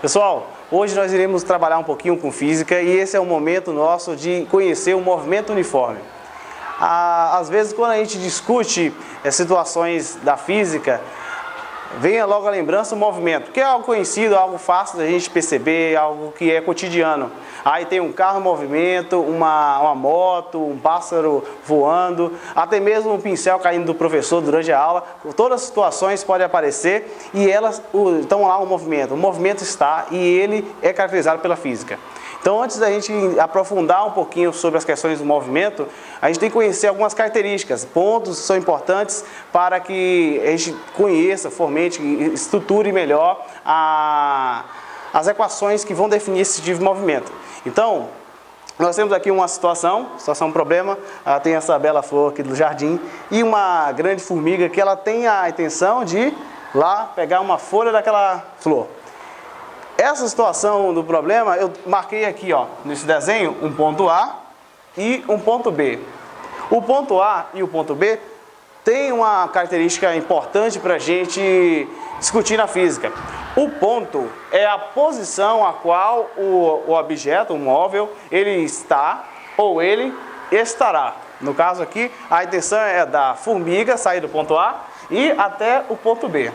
Pessoal, hoje nós iremos trabalhar um pouquinho com física e esse é o momento nosso de conhecer o movimento uniforme. Às vezes, quando a gente discute situações da física, venha logo a lembrança do movimento, que é algo conhecido, algo fácil da gente perceber, algo que é cotidiano. Aí tem um carro em movimento, uma moto, um pássaro voando, até mesmo um pincel caindo do professor durante a aula. Todas as situações podem aparecer e elas estão lá o movimento está e ele é caracterizado pela física. Então, antes da gente aprofundar um pouquinho sobre as questões do movimento, a gente tem que conhecer algumas características, pontos que são importantes para que a gente conheça, fomente, estruture melhor as equações que vão definir esse tipo de movimento. Então, nós temos aqui uma situação, um problema, tem essa bela flor aqui do jardim e uma grande formiga que ela tem a intenção de lá pegar uma folha daquela flor. Essa situação do problema, eu marquei aqui, ó, nesse desenho, um ponto A e um ponto B. O ponto A e o ponto B tem uma característica importante para a gente discutir na física. O ponto é a posição a qual o objeto, o móvel, ele está ou ele estará. No caso aqui, a intenção é da formiga sair do ponto A e até o ponto B.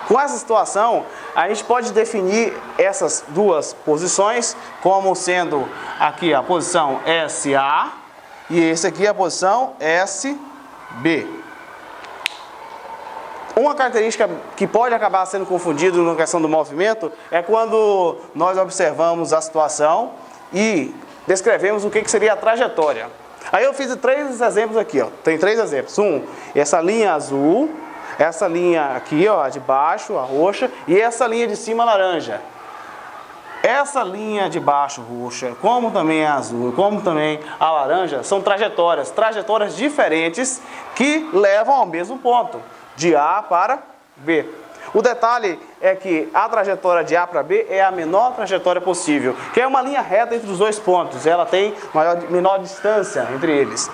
Com essa situação, a gente pode definir essas duas posições como sendo aqui a posição SA e esse aqui a posição SB. Uma característica que pode acabar sendo confundida na questão do movimento é quando nós observamos a situação e descrevemos o que seria a trajetória. Aí eu fiz 3 exemplos aqui, ó. Tem 3 exemplos. Essa linha azul, essa linha aqui, ó, de baixo, a roxa, e essa linha de cima, a laranja. Essa linha de baixo, roxa, como também a azul, como também a laranja, são trajetórias diferentes que levam ao mesmo ponto, de A para B. O detalhe é que a trajetória de A para B é a menor trajetória possível, que é uma linha reta entre os dois pontos, ela tem menor distância entre eles.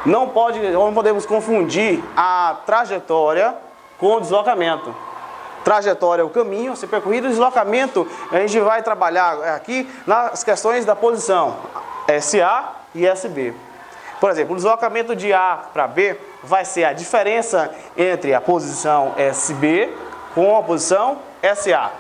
Não podemos confundir a trajetória com o deslocamento. Trajetória é o caminho a ser percorrido, o deslocamento a gente vai trabalhar aqui nas questões da posição SA e SB. Por exemplo, o deslocamento de A para B vai ser a diferença entre a posição SB com a posição SA.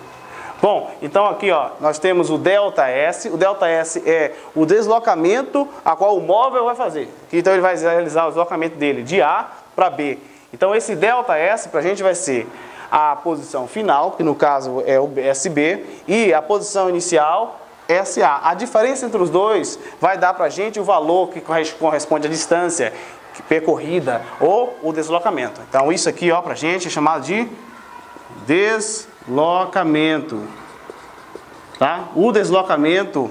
Bom, então aqui, ó, nós temos o ΔS. O ΔS é o deslocamento a qual o móvel vai fazer. Então ele vai realizar o deslocamento dele de A para B. Então esse ΔS para a gente vai ser a posição final, que no caso é o SB, e a posição inicial SA. A diferença entre os dois vai dar para a gente o valor que corresponde à distância percorrida ou o deslocamento. Então isso aqui, ó, para a gente é chamado de deslocamento, tá? O deslocamento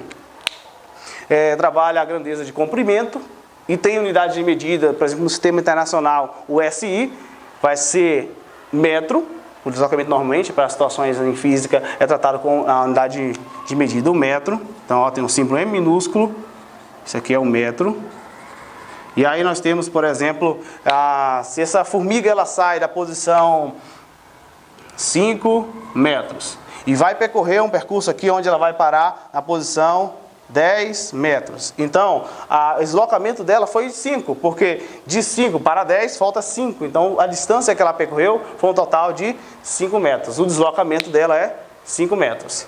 trabalha a grandeza de comprimento e tem unidade de medida, por exemplo, no sistema internacional, o SI vai ser metro. O deslocamento normalmente, para situações em física, é tratado com a unidade de medida, o metro. Então, ó, tem um símbolo M minúsculo, isso aqui é o metro. E aí nós temos, por exemplo, se essa formiga ela sai da posição 5 metros e vai percorrer um percurso aqui onde ela vai parar na posição 10 metros. Então, o deslocamento dela foi 5, porque de 5 para 10 falta 5. Então, a distância que ela percorreu foi um total de 5 metros. O deslocamento dela é 5 metros.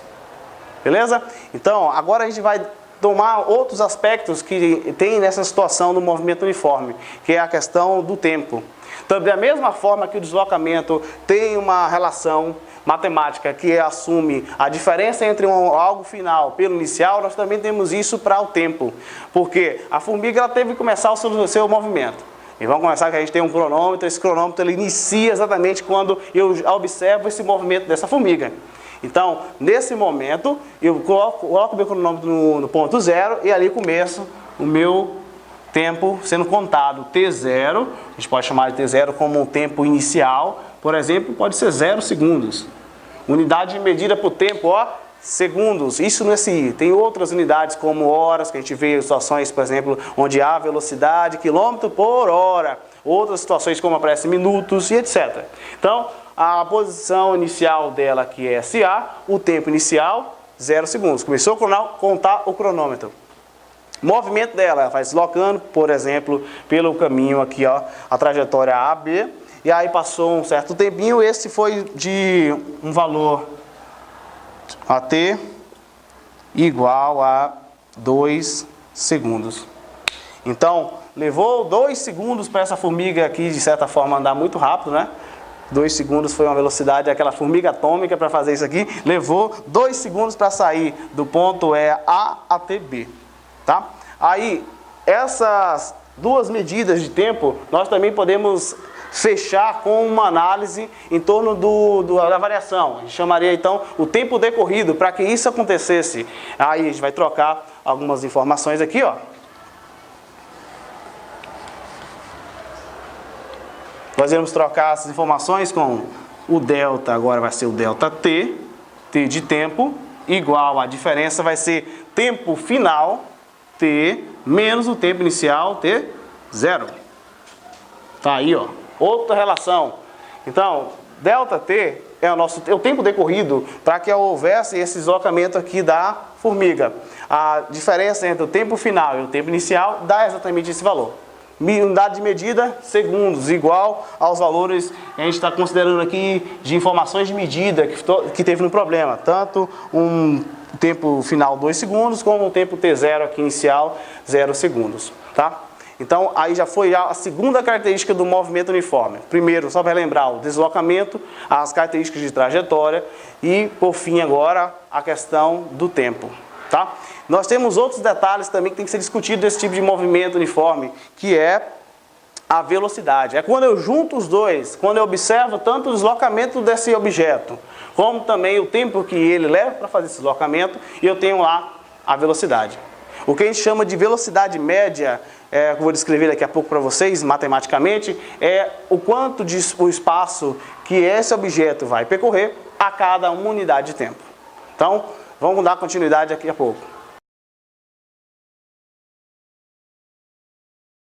Beleza? Então, agora a gente vai tomar outros aspectos que tem nessa situação do movimento uniforme, que é a questão do tempo. Então, da mesma forma que o deslocamento tem uma relação matemática que assume a diferença entre algo final pelo inicial, nós também temos isso para o tempo. Porque a formiga ela teve que começar o seu movimento. E vamos começar que a gente tem um cronômetro, esse cronômetro ele inicia exatamente quando eu observo esse movimento dessa formiga. Então, nesse momento, eu coloco o meu cronômetro no ponto 0 e ali começo o meu tempo sendo contado. T0, a gente pode chamar de T0 como um tempo inicial, por exemplo, pode ser 0 segundos. Unidade de medida por tempo, ó, segundos. Isso no SI. Tem outras unidades como horas, que a gente vê em situações, por exemplo, onde há velocidade, quilômetro por hora. Outras situações como aparece minutos e etc. Então, a posição inicial dela, que é SA, o tempo inicial, 0 segundos. Começou a contar o cronômetro. O movimento dela, ela vai deslocando, por exemplo, pelo caminho aqui, ó, a trajetória AB, e aí passou um certo tempinho, esse foi de um valor AT igual a 2 segundos. Então, levou 2 segundos para essa formiga aqui, de certa forma, andar muito rápido, né? 2 segundos foi uma velocidade, aquela formiga atômica para fazer isso aqui, levou 2 segundos para sair do ponto A até B, tá? Aí, essas duas medidas de tempo, nós também podemos fechar com uma análise em torno da variação. A gente chamaria então o tempo decorrido para que isso acontecesse. Aí a gente vai trocar algumas informações aqui, ó. Nós vamos trocar essas informações com o delta, agora vai ser o delta T, T de tempo, igual a diferença vai ser tempo final, T, menos o tempo inicial, T, 0. Tá aí, ó. Outra relação. Então, ΔT é o tempo decorrido para que houvesse esse deslocamento aqui da formiga. A diferença entre o tempo final e o tempo inicial dá exatamente esse valor. Unidade de medida, segundos, igual aos valores que a gente está considerando aqui de informações de medida que teve no problema. Tanto um tempo final 2 segundos, como um tempo T0 aqui inicial 0 segundos. Tá? Então, aí já foi a segunda característica do movimento uniforme. Primeiro, só para lembrar, o deslocamento, as características de trajetória e, por fim, agora, a questão do tempo. Tá? Nós temos outros detalhes também que tem que ser discutido desse tipo de movimento uniforme, que é a velocidade. É quando eu junto os dois, quando eu observo tanto o deslocamento desse objeto, como também o tempo que ele leva para fazer esse deslocamento, e eu tenho lá a velocidade. O que a gente chama de velocidade média, que eu vou descrever daqui a pouco para vocês, matematicamente, é o quanto o espaço que esse objeto vai percorrer a cada uma unidade de tempo. Então, vamos dar continuidade daqui a pouco.